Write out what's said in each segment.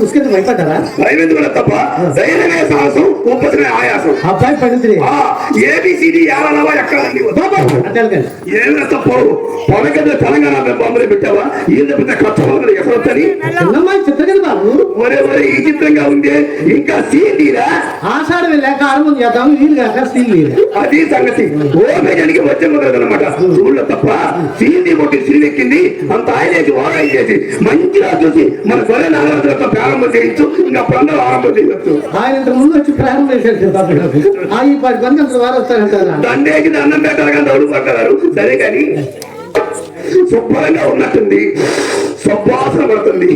ముసుకెళ్ళి భయపడ్డారా? భయమెందుకు తప్ప ధైర్యమే సాహసం, ఒప్పసమే ఆయాసం. అబ్బాయి పడింది ఏబిసిడి ఏమన్నావా ఎక్కడ ఏమైనా తప్పు పొలగడ్డ తెలంగాణ బొమ్మలు పెట్టావా? ఈయన పెద్ద ఖర్చు ఎసరొచ్చని చిత్రగది బాబు. ఒరే ఒరే ఈ చిత్రంగా ఉంది. ఇంకా సీన్ తీరా ఆషాఢం లేక ఆరంభం చేద్దాం. నీళ్ళు కాక సీన్ తీరా అది సంగతి. ఓమేజానికి వచ్చే మొదలనమాట. చూడలే తప్ప సీన్ కొట్టి సీన్ ఎక్కింది. అంత ఆయన వారా చేసి మంచిగా చూసి మన కొరే నాగరాజులతో ప్రారంభం చేయొచ్చు. ఇంకా పండుగ ఆరంభం చేయవచ్చు. ఆయన ఇంత ముందు వచ్చి ప్రారంభం చేశారు. దండేకి దండం పెట్టారు కానీ దౌడు పడ్డారు. సరే కానీ శుభ్రంగా ఉన్నట్టుంది. సువాసన పడుతుంది.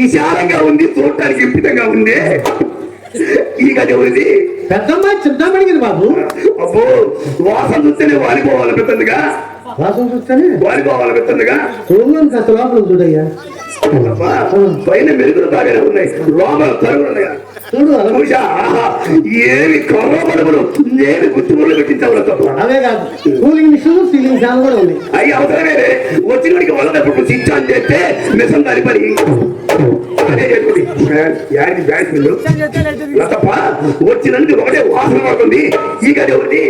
ఈశారంగా ఉంది. చూడటానికి ఇంపితంగా ఉంది. ఈ గది ఉంది. పెద్దమ్మాయి చింతామణిగింది బాబు. అబ్బో వాసన చూస్తేనే వాలిపోవాలి పెద్దగా. వాసన చూస్తేనే వాలిపోవాలి పెద్దగా. చూడండి కాస్త లోపల చూడయ్యా. పైన మెరుగులు బాగానే ఉన్నాయి. లోపల తరుగులు ఉన్నాయా? చూడు ఏమి కర్రబడుగులు ఏమి గుర్తులు పెట్టించావు తప్ప. అదే కాదు కూలింగ్ మిషన్ సీలింగ్ ఫ్యాన్ కూడా ఉంది. అవి అవసరమే. వచ్చినడికి వల్లప్పుడు స్విచ్ ఆన్ చేస్తే మిషన్ దాని పని అదే చెప్పింది. బ్యాంక్ బిల్లు తప్ప వచ్చినందుకు ఒకటే వాసన పడుతుంది. ఈ గది ఒకటి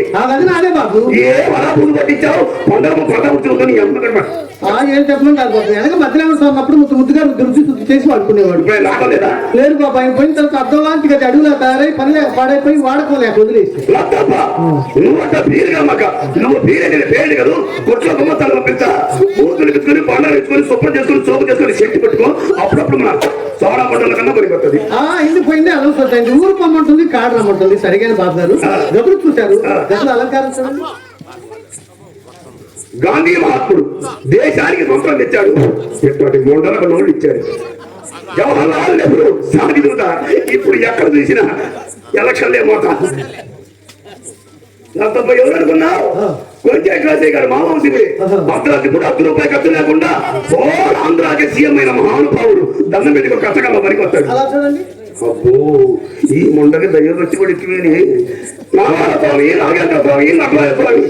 అదే బాబు. ఏ వలా పూలు పట్టించావు? పండుగ పడవుతుంది. ఏం చెప్పమంటారు బాబు. వెనక మధ్యలో ఉన్నప్పుడు ముద్దుగా దుర్చి శుద్ధి చేసి వాడుకునేవాడు. లేదు బాబు. ఆయన పోయిన తర్వాత అర్థం లాంటి గది అడుగులా తయారై పని లేక పాడైపోయి వాడుకోలేక వదిలేసి నువ్వు పేరు కదా కొట్లో గుమ్మతాలు పంపిస్తా. ఊతులు పెట్టుకుని పండుగ పెట్టుకుని శుభ్రం చేసుకుని సోపు చేసుకుని శక్తి పెట్టుకో. అప్పుడప్పుడు మన సోడా పండుగల కన్నా పనిపోతుంది. ఇందుకు పోయింది అనౌన్స్ అవుతాయి. ఊరు పొమ్మంటుంది, కాడు రమ్మంటుంది. సరిగా బాబు గారు గదులు చూశారు. గదులు అలంకారం చూడండి. గాంధీ మహాత్ముడు దేశానికి స్వతంత్రం తెచ్చాడు. ఎటువంటి మూడలకు నోళ్ళు ఇచ్చాడు. జవహర్లాల్ నెహ్రూ సాధిత. ఇప్పుడు ఎక్కడ చూసినా ఎలక్షన్లే మోత. ఎవరు అనుకున్నావు? కొంచెం గారు మామూలు భద్రాద్రి కూడా ₹10 ఖర్చు లేకుండా ఆంధ్రాకి సీఎం అయిన మహానుభావుడు దండం పెట్టి ఒక కష్టకాలం పనికి వస్తాడు. అబ్బో ఈ ముండకి దయ్యం వచ్చి కూడా ఇచ్చి నాగాలి నాగేంద్రస్వామి నట్లాయస్వామి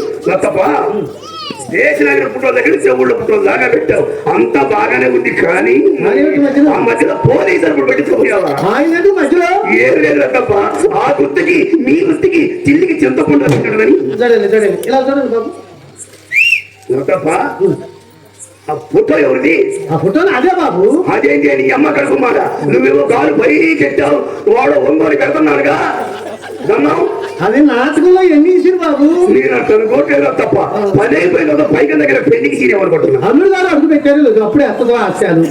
తప్ప దేశనగర పుట్టిన దగ్గర చెవుళ్ళ పుట్టిన దాకా పెట్టావు. అంతా బాగానే ఉంది. కానీ ఆ మధ్యలో పోలీసులు పెట్టిపోయావా? ఏం లేదు తప్ప ఆ గుర్తుకి మీ గుర్తుకి చిల్లికి చింతకుండా పెట్టాడని తప్ప. ఆ ఫోటో ఎవరిది? ఆ ఫోటో అదే బాబు. అదేంటి నీ అమ్మ కడుపు మాట. నువ్వేమో కాలు పైకి ఎట్టావు. వాడు ఒంగోలు పెడుతున్నాడుగా. అది నాటకంలో ఎన్ని ఇచ్చింది బాబు. నేను అతను కోట్లేదు తప్ప పని అయిపోయిన పైకి దగ్గర పెళ్లికి సీనేమనుకుంటున్నా. అల్లుడు గారు అడ్డు పెట్టారు. అప్పుడే అత్తగా ఆశాను.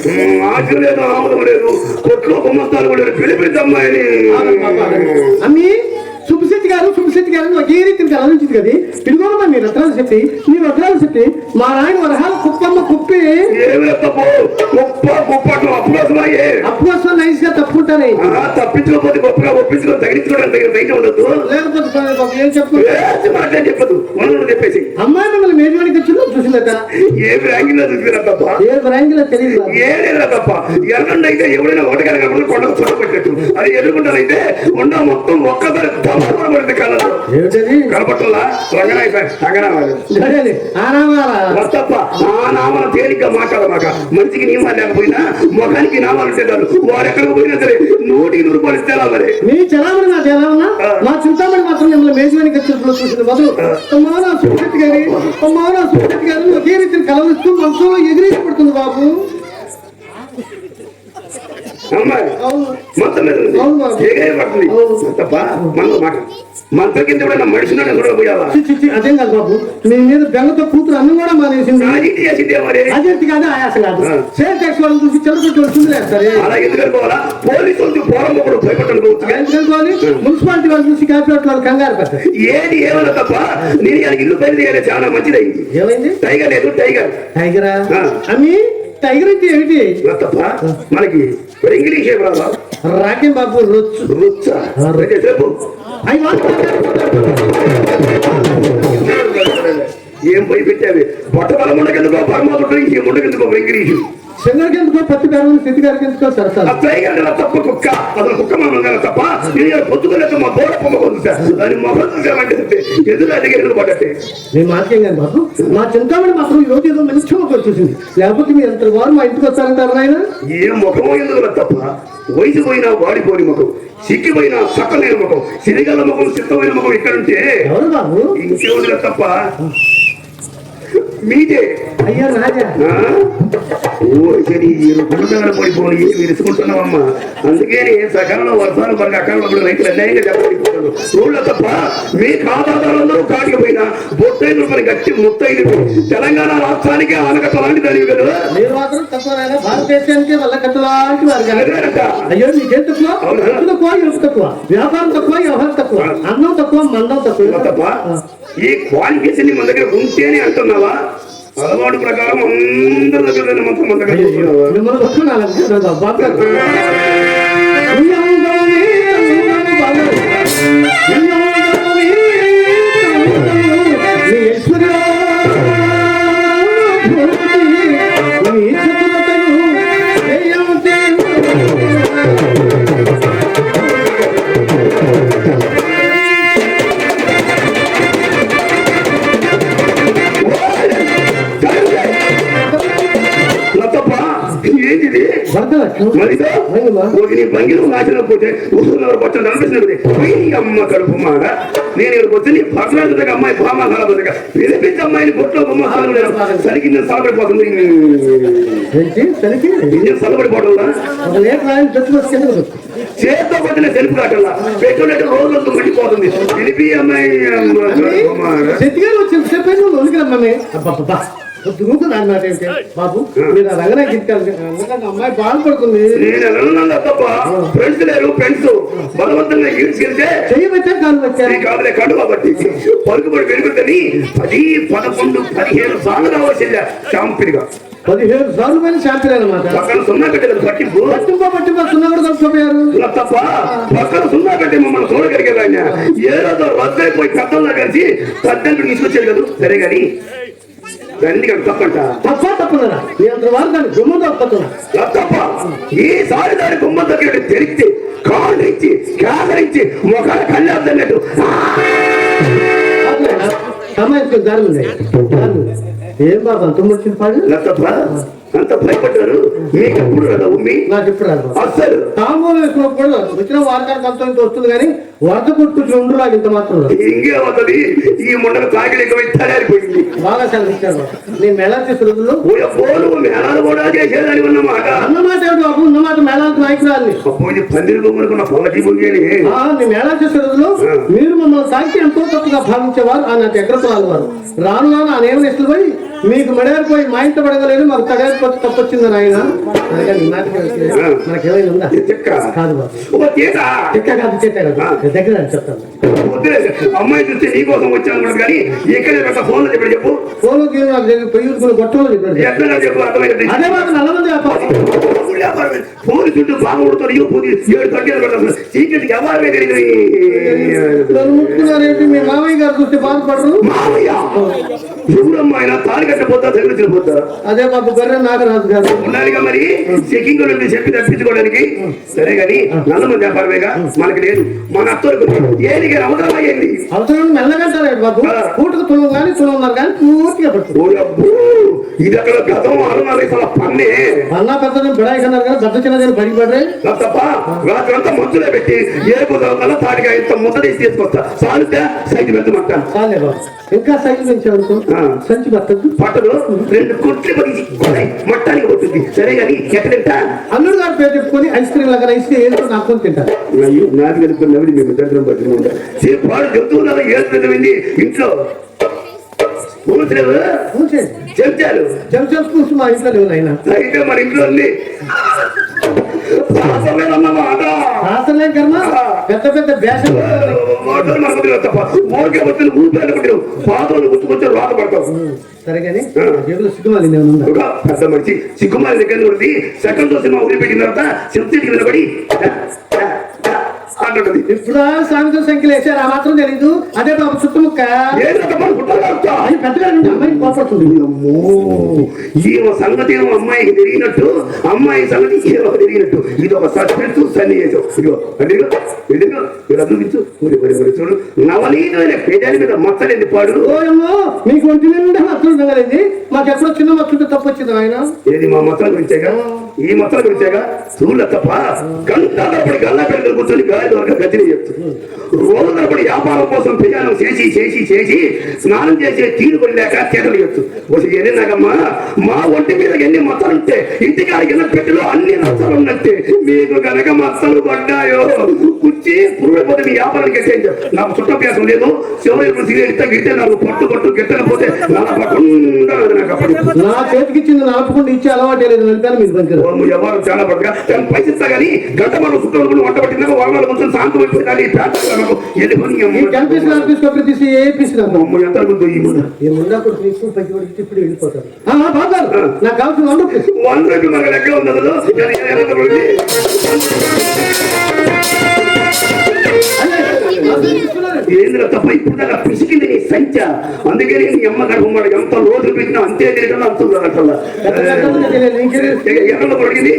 ఆశ లేదు, ఆమదం లేదు. కొట్లో గుమ్మస్తాలు కూడా పిలిపిద్దమ్మాయిని అమ్మి సుబ్బశెట్టి గారు ఒకే రీతిని కలవించింది కదా. ఇదిగోనమ్మా మీ రత్నాల శక్తి. మీ రత్నాల శక్తి మా నాయన వరహాల కుప్పమ్మ కుప్పి అప్పుకోసం నైస్ గా తప్పుకుంటానే. తప్పించుకోకపోతే గొప్పగా ఒప్పించుకొని తగ్గించుకోవడానికి బయట ఉండదు. లేకపోతే ఏం చెప్పదు చెప్పేసి అమ్మాయి మిమ్మల్ని మేజవానికి వచ్చిందో చూసిందట. ఏ ర్యాంకింగ్ లో చూసినా తప్ప ఏ ర్యాంకింగ్ లో తెలియదు. ఏదేనా తప్ప ఎర్రండి అయితే ఎవరైనా ఒకటిగా కొండకు చూడబెట్టట్టు. అది ఎదుర్కొంటారైతే ఉండ మొత్తం ఒక్కసారి కనపట్లా ఆ నామాలు తేలిగ్గా మాట్లాడమాక. మనిషికి నియమాలు లేకపోయినా ముఖానికి నామాలు ఉంటారు. వారు ఎక్కడికి పోయినా సరే 100 రూపాయలు ఇస్తే మరి మీ చలామణి నా చలామణ మా చింతామణి మాత్రం మిమ్మల్ని మేజవానికి వచ్చినప్పుడు చూసిన బదులు సుశక్తి గారు ఒకే రీతిని కలవరిస్తూ మనసులో ఎగిరేసి పడుతుంది బాబు. మంత్ర కింద మనిషి అదేం కాదు బాబు. మీ మీద బెంగతో కూతురు అన్నం కూడా మానేసింది. అదేంటి కాదు ఆయాసం కాదు. సేల్ ట్యాక్స్ వాళ్ళని చూసి చెడుకుంటూ వస్తుందిలేస్తారు. మున్సిపాలిటీ వాళ్ళు చూసి కార్పొరేట్ వాళ్ళు కంగారు పెడతారు. ఏది ఏమన్నా తప్ప నేను ఇల్లు పని చాలా మంచిదైంది. ఏమైంది? టైగర్ లేదు. టైగరా అమ్మి టైగర్ అంటే ఏమిటి తప్ప మనకి ఇంగ్లీష్ ఏం రాదా? రాకేం బాబు ఏం పోయి పెట్టావి. పొట్ట బల ముండకెందుకో పరమాత్మ ఇంగ్లీషు శంకర్కి ఎందుకో పత్తి గారు సిద్ధి గారికి ఎందుకో సరసాలు తప్ప కుక్క అసలు కుక్క మనం తప్ప పొద్దుకునే మా బోడ పొమ్మకుంది సార్ దాన్ని మొహం చూసామంటే ఎదురు అడిగి ఎదురు పడ్డట్టే నేను మాకేం కాదు బాబు మా చింతామణి మాత్రం ఈ రోజు ఏదో మంచి ముఖం వచ్చేసింది లేకపోతే మీరు ఎంత వారు మా ఇంటికి వస్తారంటారు ఆయన ఏ ముఖమో ఎందుకు తప్ప వయసు పోయినా వాడిపోని ముఖం సిక్కిపోయినా సక్కలేని ముఖం సిరిగల ముఖం సిద్ధమైన ముఖం ఇక్కడుంటే ఎవరు బాబు ఇంకేముంది తప్ప మీదే అయ్యా రాజా గుండెల పడిపోయి విరుచుకుంటున్నావమ్మా అందుకే సకాలంలో వర్షాలు పడిన అకాలంలో రైతులు అన్యాయంగా చెప్పబడిపోతారు రోడ్ల తప్ప మీ ఖాతాదారులందరూ కాటికపోయినా బొట్టైదు రూపాయలు గట్టి ముత్తైదు తెలంగాణ రాష్ట్రానికి ఆనకట్ట లాంటి దానివి కదా మీరు మాత్రం తక్కువ భారతదేశానికి వల్ల కట్టలాంటి వారు అయ్యో మీకేం తక్కువ తక్కువ ఇరుకు తక్కువ వ్యాపారం తక్కువ వ్యవహారం తక్కువ అన్నం తక్కువ మందం తక్కువ తప్ప ఈ క్వాలిఫికేషన్ మన దగ్గర ఉంటేనే అంటున్నావా అలవాటు ప్రకారం అందరి దగ్గర మొత్తం మన అమ్మ కడుపు మాట నేను వచ్చి నీ పక్కన అమ్మాయి బామ పిలిపించి అమ్మాయిని బొట్లో బొమ్మ సరికి సలబడిపోతుంది సలబడిపోవడం చేతితో కొట్టిన సెల్ఫ్ కాటల్లా పెట్టుకుంటే రోజులతో మండిపోతుంది పిలిపి అమ్మాయి బాబు మీరు రంగనా గిట్టాలి అమ్మాయి బాధపడుతుంది తప్ప ఫ్రెండ్స్ లేరు ఫ్రెండ్స్ బలవంతంగా ఈడ్చుకెళ్తే చెయ్యబట్టే కాలు వచ్చారు కాదులే కడు కాబట్టి పలుకుబడి పెరుగుతుంది 10, 11, 15 సార్లు రావాల్సిందే షాంపిడిగా 17 సార్లు పైన షాంపిల్ అనమాట పక్కన సున్నా పెట్టలేదు పట్టింపు సున్నా కూడా కలిసిపోయారు తప్ప పక్కన సున్నా పెట్టి మమ్మల్ని చూడగలిగేది ఆయన ఏ రోజు రద్దయిపోయి కథల్లో కలిసి పద్దెనిమిది తీసుకొచ్చారు కదా సరే గాని ఈసారి దాని గుమ్మ దగ్గర తెరిచి కాళ్ళు ఇచ్చి కేకరించి ఒక కళ్యాణం అన్నట్టు ఏం బాబు అంత వచ్చింది పాడు అంత భయపడ్డారు మీకు ఎప్పుడు కదా ఉమ్మి నాకు ఎప్పుడు రాదు అసలు తాంబూలం వేసుకున్నప్పుడు వచ్చిన వారకానికి అంత ఇంత వస్తుంది కానీ వరద కొట్టుకుని ఉండు నాకు ఇంత మాత్రం ఇంకేమవుతుంది ఈ ముండలు కాకిలు ఎక్కువైపోయింది బాగా సెలవిచ్చారు నేను మేళా చేసే రోజుల్లో మేళాలు కూడా చేసేదాని ఉన్నమాట అన్నమాట ఏమిటి బాబు ఉన్నమాట మేళాలకు నాయకురాలి పందిరి బొమ్మనుకున్న పొలకి పొంగేది నేను మేళా చేసే రోజుల్లో మీరు మమ్మల్ని తాకి ఎంతో తప్పుగా భావించేవారు ఆ నాకు ఎగ్రపరాలు వారు రాను రాను ఆ నేమ నెట్లు పోయి మీకు మెడేరిపోయి మా ఇంట పడగలేదు మాకు తగేరిపోతే తప్పొచ్చిందని ఆయన మనకేమైనా ఉందా కాదు బాబు చెక్క కాదు చెక్క కాదు దగ్గర చెప్తాను అమ్మాయి చూస్తే నీ కోసం వచ్చాను కానీ ఎక్కడ ఫోన్ చెప్పి చెప్పు ఫోన్ నాకు పొయ్యి గొట్టంలో చెప్పాడు చెప్పు అర్థమైంది అదే మాకు నల్లమంది వ్యాపారం ఫోన్ చుట్టూ బాగా కొడుతారు 7 గంటలు చీకటికి ఎవరే ముట్టుకున్నారేంటి మీ మామయ్య గారు చూస్తే బాధపడరు మామయ్య ఎవరమ్మాయినా తాళి కట్టపోతా తెలిపోతా అదే బాబు గర్రె నాగరాజు గారు ఉండాలిగా మరి చెకింగ్ చెప్పి తప్పించుకోవడానికి సరే గాని నల్లమంది వ్యాపారమేగా మనకి లేదు మన అత్తోరు ఏది అవసరం అయ్యింది అవసరం మెల్లగంటారు బాబు పూటకు తులం కానీ తులంన్నారు కానీ పూర్తిగా పట్టు ఇది అక్కడ గతం 6 పన్నే పన్నా పెద్ద బిడాయి కన్నారు కానీ పెద్ద చిన్న బడి పడ్డాయి తప్ప రాత్రంతా మంచులో పెట్టి ఏ కుదరల తాడిగా ఇంత ముద్ద తీసి తీసుకొస్తా సాలితే సైజు పెద్దమంట చాలే బాబు ఇంకా సైజు పెంచామనుకో సంచి పట్టదు పట్టదు 2 కుట్లు పడి మొట్టానికి పడుతుంది సరే కానీ ఎక్కడ తింటా అల్లుడు గారు పేరు చెప్పుకొని ఐస్ క్రీమ్ లాగా ఐస్ క్రీమ్ ఏంటో నాకు తింటారు నాకు కనుక్కున్నవి మేము దగ్గర పట్టుకుంటా సేపాడు జంతువులలో ఏది ఇంట్లో చెంచాలు స్కూల్స్ మా ఇంట్లో లేవు ఆయన అయితే మన ఇంట్లో పెద్ద పెద్ద బ్యాసం గుర్తుకొచ్చి రాత పడతావు సరే కానీ సిగ్గుమాలి పెద్ద మనిషి సిగ్గుమాలి దగ్గర సెకండ్ సినిమా వదిలిపెట్టిన తర్వాత సెంచరీకి నిలబడి అంటుంటది. ఇప్పుడు సాయంత్రం సంఖ్యలు వేసారు ఆ మాత్రం తెలీదు. అదే బాబు చుట్టుముక్క ఏంటమ్మా గుట్టలు అది పెద్దగా ఉంటే అమ్మాయికి కోపడుతుంది. అమ్మో ఈమె సంగతి ఏమో అమ్మాయికి తెలియనట్టు, అమ్మాయి సంగతి ఏమో తెలియనట్టు. ఇది ఒక సస్పెన్స్ సన్నివేశం. ఇదిగో అదిగో ఇదిగో ఇలా చూపించు. చూడు నవనీతమైన పేదాని మీద మచ్చలేంది పాడు. ఓయమ్మో మీకు ఒంటి నిండా మచ్చలు ఉండగలింది. మాకు ఎప్పుడో చిన్న మచ్చలతో తప్పు వచ్చింది ఆయన. ఏది మా మచ్చల గురించేగా, ఈ మచ్చల గురించేగా. చూడ తప్ప గంట తరబడి గల్లా పెళ్ళి కూర్చొని గాలి వరకు గతిని చెప్తుంది. రోజు తరబడి వ్యాపారం కోసం ప్రయాణం చేసి చేసి చేసి స్నానం చేసే తీరు పడి లేక చేతలు చెప్తు. ఏదైనాకమ్మా మా ఒంటి మీద ఎన్ని మచ్చలుంటే ఇంటికాడికి పెట్టిలో అన్ని మచ్చలు ఉన్నట్టే. మీకు కనుక మచ్చలు పడ్డాయో కుర్చీ పురుగు మీ వ్యాపారం కట్టేంచారు. నాకు చుట్టభ్యాసం లేదు. చివరి సిగరెట్ గిట్టే నాకు పట్టు గిట్టకపోతే నలపకుండా నాకు అప్పటి నా చేతికి ఇచ్చింది నలపకుండా ఇచ్చే అలవాటే లేదు. నలిపాను మీరు పనికిరారు. ఎవరు చాలా పట్టుగా పైసా కానీ గంట మనం చుట్టూ వంట పట్టినాక వాళ్ళ కొంచెం శాంతం అయిపోయింది. తీసి ఏ పీస్ ఎంత ముందు ఈ ముందు ఏముందా ఇప్పుడు వెళ్ళిపోతారు. నాకు కావాల్సిన 100 రూపాయలు మనకు లెక్క ఉంది. ఏంద్ర తప్ప ఇప్పుడు దాకా పిసికింది నీ సంచ. అందుకే నీ అమ్మ గర్భమాడు ఎంత రోజులు పెట్టినా అంతే తిరిగినా అంతుంది అట్లా ఎక్కడ పడిగింది.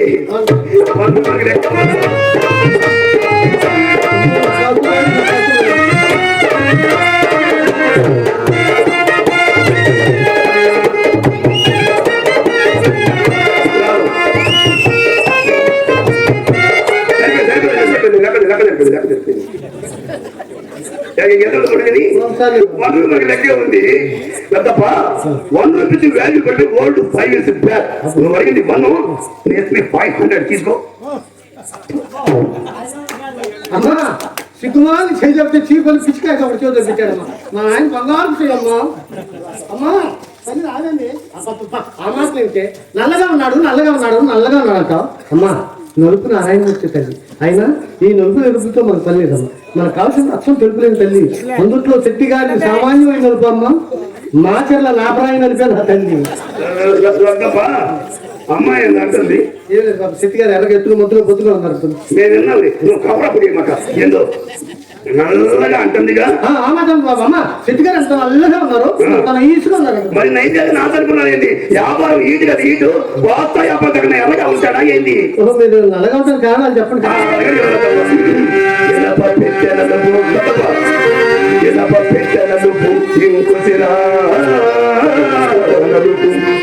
లెక్కే ఉంది తప్ప 1 రూపీ వాల్యూ పెట్టి ఓల్డ్ 5 years బ్యాక్. నువ్వు అడిగింది 1 నేర్పి 500 తీసుకో. అమ్మా సిగ్గుమాలి చేయి చెప్తే చీపలు పిచ్చికాయ ఒకటి చేతులు పెట్టాడమ్మా. మా ఆయన బంగారు చేయమ్మా. అమ్మా తల్లి రాదండి ఆ మాటలు ఏమిటే. నల్లగా ఉన్నాడు అంటావు. అమ్మా నలుపు నారాయణ వచ్చే తల్లి. అయినా ఈ నలుపు నలుపుతో మనకు పని లేదమ్మా. మనకు కావాల్సిన అక్షం తెలుపులేని తల్లి. అందుట్లో శెట్టి గారిని సామాన్యమైన నలుపు అమ్మ. మాచర్ల లాభరాయి నలిపే నా తల్లి. అమ్మాయి అంటుంది ఏం లేదు బాబు. శెట్టి గారు ఎర్రగా ఎత్తులు మొత్తులు పొత్తులు ఉన్నారు. నేను విన్నాను నువ్వు కవరప్పుడు మాట ఏందో నల్లగా అంటుందిగా. ఆ మాట బాబు. అమ్మ శెట్టి గారు ఎంత నల్లగా ఉన్నారు, తన ఈసుగా ఉన్నారు. మరి నైతే నాకు అనుకున్నాను ఏంటి వ్యాపారం ఈటు కదా ఈటు వాస్తా వ్యాపారం దగ్గర ఎలాగా ఉంటాడా ఏంది. మీరు నల్లగా ఉంటాను కారణాలు చెప్పండి.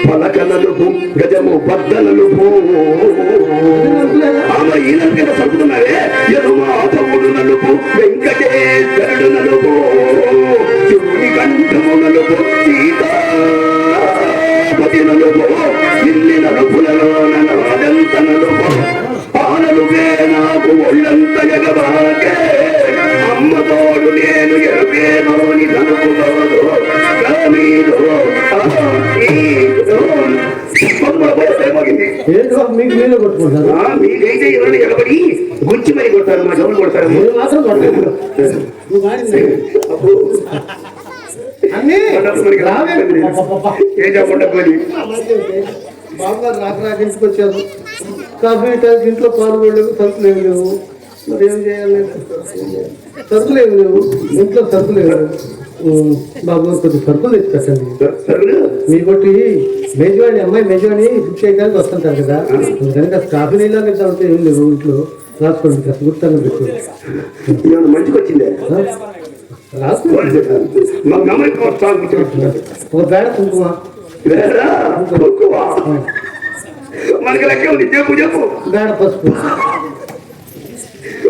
పలక నలుపు గజము బద్ద నలుపు ఆమె ఈ నలుపు సరుకుతున్నారే ఎరుమాధవుడు నలుపు వెంకటేశ్వరుడు నలుపు శివుని కంఠము నలుపు సీతాపతి నలుపు ఇన్ని నలుపులలో నాదంత నలుపు ఆ నలుపే నాకు ఒళ్ళంత ఎగబాకే అమ్మ తోడు నేను ఎరుపేనోని నలుపులోడు మీకైతే ఎవరైనా ఎగబడి గుచ్చి మరి కొడతారు. మా జబ్బులు కొడతారు. మాత్రం ఏం చెప్పకుండా బాబు గారు నాకు ఇంటికి వచ్చారు. కాఫీ ఇంట్లో పాలు లేవు, సరుకులు ఏమి లేవు. మరి ఏం చేయాలి? సరుకులు ఏమి లేవు, ఇంట్లో సరుకులు ఏమి లేవు. బాబు గారు కొద్దిగా సరుకులు తెచ్చి పెట్టండి. మీ కొట్టి మేజవాణి అమ్మాయి మేజవాణి బుక్ చేయడానికి వస్తుంటారు కదా. కనుక కాఫీ నీళ్ళు ఉంటే ఏం లేవు ఇంట్లో. రాసుకోండి కాస్త గుర్తంగా పెట్టుకోండి. మంచిగా వచ్చిందే ఒక బేడ కుంకుమ మనకి లెక్క ఉంది. చెప్పు చెప్పు. బేడ పసుపు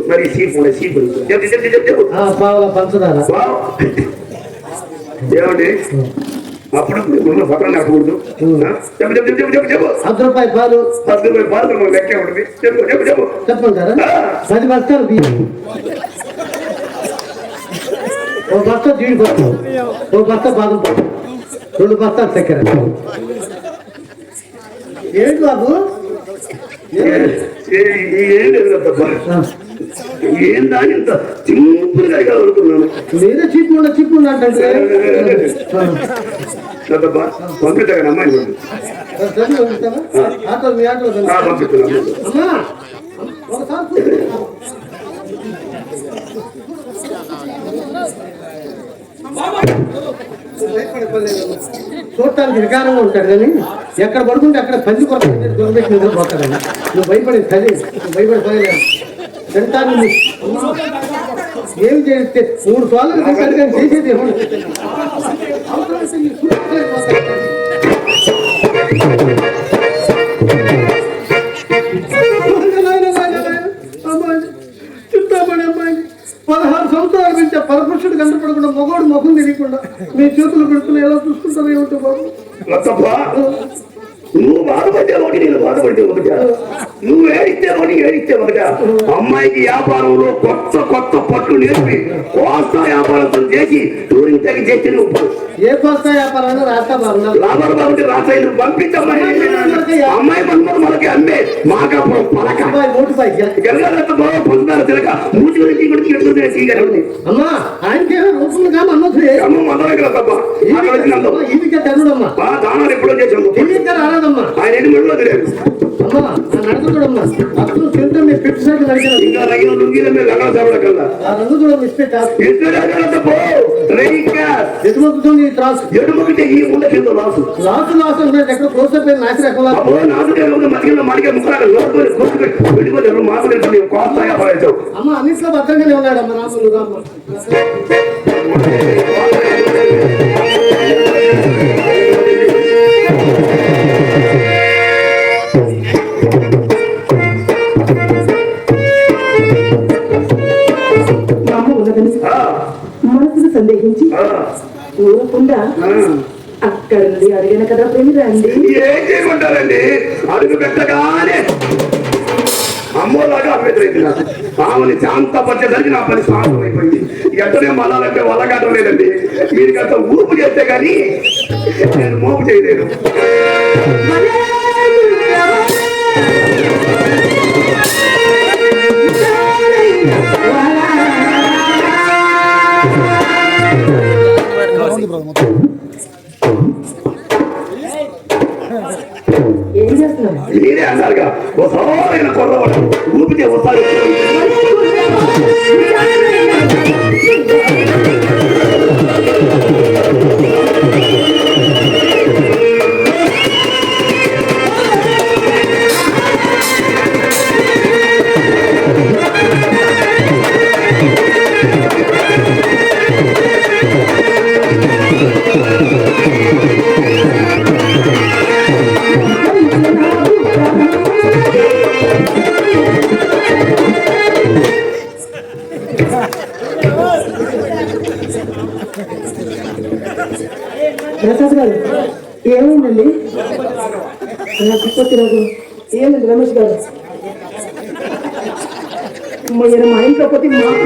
మరి సీపు పావుల పంచదార. ఏమండి అప్పుడు పక్కన నడకూడదు. చెప్పు 10 రూపాయల పాలు. 10 రూపాయల పాలు లెక్క ఉంటుంది. చెప్పు చెప్పంటారా? 10 బస్తాలు బియ్యం, ఓ బస్తా జీడిపప్పు, ఓ బస్తా బాదం పప్పు, 2 బస్తాలు చక్కెర. ఏంటి బాబు? ఏం లేదు. ఏం దాని ఇంత సింపుల్గా అడుగుతున్నాను. మీరే చిప్పు అంటే పంపిస్తా అమ్మాయి మీ ఆటో పంపిస్తున్నాను. భయపడిపోలేదమ్మా. చూడటానికి వికారంగా ఉంటాడు కానీ ఎక్కడ పడుకుంటే అక్కడ పంచి కొత్త దొరబెట్టి నిద్రపోతాడని. నువ్వు భయపడేది తల్లి, నువ్వు భయపడిపోయలేదు. తింటాను ఏం చేస్తే 3 సార్లు తింటాడు కానీ చేసేది ఏమో. చింతామణి అమ్మాయి 16 సంవత్సరాల నుంచి పరపురుషుడు కనపడకుండా మగోడు ముఖం తెలియకుండా మీ చేతులు పెడుతున్నా ఎలా చూసుకుంటారు ఏమిటో బాబు. నువ్వు బాధపడితే ఒకటి, నేను బాధపడితే ఒకటా? నువ్వు ఏడిస్తే ఒకటి, ఏడిస్తే ఒకటా? అమ్మాయికి వ్యాపారంలో కొత్త కొత్త పట్లు నేర్పి కోస్తా వ్యాపారం చేసి టూరింగ్ తగ్గి చేస్తే నువ్వు ఏ కోస్తా వ్యాపారాలు రాస్తా బాగున్నారు. లాభాలు బాగుంటే రాసాయి పంపించమ్మాయి. అమ్మాయి మనకు మనకి అమ్మే మాకప్పుడు పలక పొందుతారు తిరగ మూతి గురించి కూడా తీయగలుగుతుంది. అమ్మా ఆయనకే రూపంలో కానీ అన్నది అమ్మ మందమే కదా ఈవికే తగ్గుడమ్మా దానాలు ఎప్పుడో చేసాము. రాదమ్మా ఆయన ఎన్ని మెడలో తెలియదు. అమ్మా నడక చూడమ్మా అప్పుడు తింటే మీరు పెట్టి సైడ్ నడిచిన ఇంకా తగిన లుంగీల మీద లంగా సాపడ కల్లా ఆ రంగు చూడడం ఇస్తే ఎదుమొక్కుతుంది త్రాసు ఎడుమొక్కితే ఈ ముండ కింద లాసు లాసు అంటే ఎక్కడ క్లోజ్ అయిపోయింది నాసి రకంగా నాసు మధ్యలో మడిగా ముఖాలు వెళ్ళిపోతారు మాకు తెలుసు కోస్తాయా పడేసావు. అమ్మ అన్నింటిలో భద్రంగానే ఉన్నాడమ్మ రాములు రామ్మ. మనసును సందేహించి ఊరకుండా అక్కడ నుండి అడిగిన కదా ప్రేమి రండి. ఏం చేయమంటారండి? అడుగు పెట్టగానే అమ్మోలాగా అభ్యర్థి ఆమెని శాంతపరిచేసరికి నా పని శాంతం అయిపోయింది. ఎట్టనే మళ్ళాలంటే వల్లగట్టం లేదండి. మీరు అంత ఊపు చేస్తే కానీ నేను మోపు చేయలేను. ఏం చేస్తున్నావు? మీరే అన్నారుగా ఒకసారి కొడవడం ఊపితే ఒకసారి ప్రసాద్ గారు ఏమైందండి? నాకు రాదు. ఏమైంది రమేష్ గారు? ఈయన మా ఇంట్లో పోతే మాకు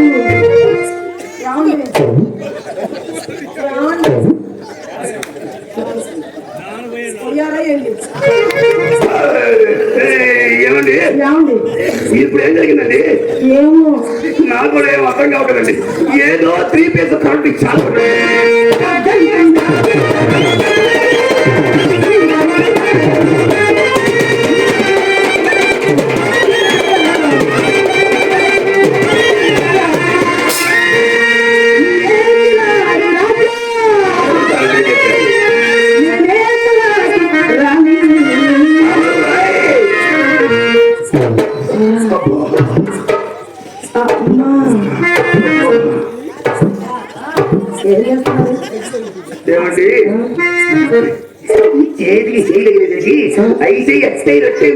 ఏమండి ఇప్పుడు ఏం జరిగిందండి? ఏమో నాకు కూడా ఏం అర్థం కావట్లేదండి. ఏదో 3 పీస్ కరెంట్ ఇచ్చాను. ఏమండి చేతికి చేయగలిగేది అయితే ఎట్టై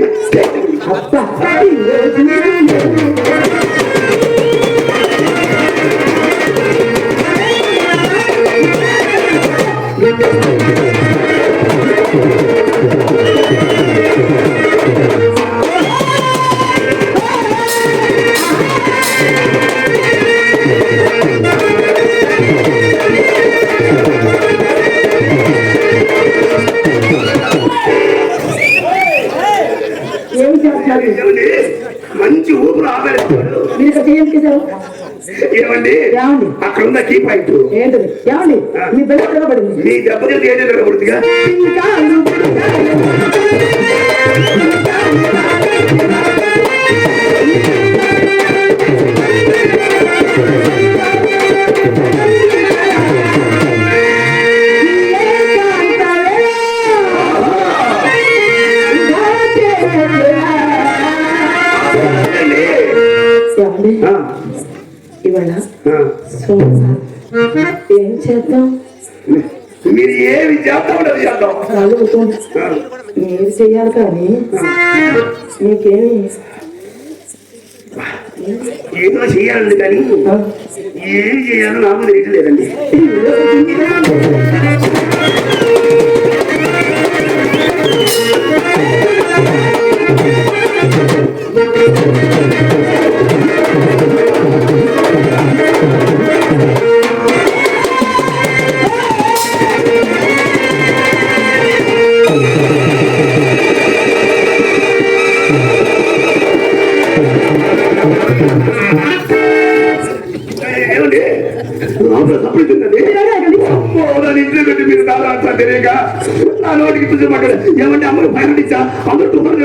మంచి ఊపిరి ఆపేస్తాడు. ఏమండి అక్కడ ఉన్న కీ పాయింట్ ఏంటది? ఏమండి మీ బెల్ట్ తిరగబడింది. మీ దెబ్బకి ఏదో తిరగబడుతుందిగా. ఏమండి ఆ, ఇవాళ ఆ. సోమవారం ఏం చేద్దాం? మీరు ఏమి చేద్దాం ఉండదు చేద్దాం. అడుగుతుంది ఆ, మీరు చెయ్యాలి కానీ మీకేమి ఏదో చేయాలండి కానీ ఏమి చేయాలో నాకు తెలియట్లేదండి. ఏమండి లోపల సపరేట్ ఉందండి. అమ్మో, దాని ఇంట్లో పెట్టి మీరు దాదాపు తెలియక నా నోటికి చూసేమాట ఏమంటే అమ్మలు ఫైవ్ ఇచ్చా అందరూ 200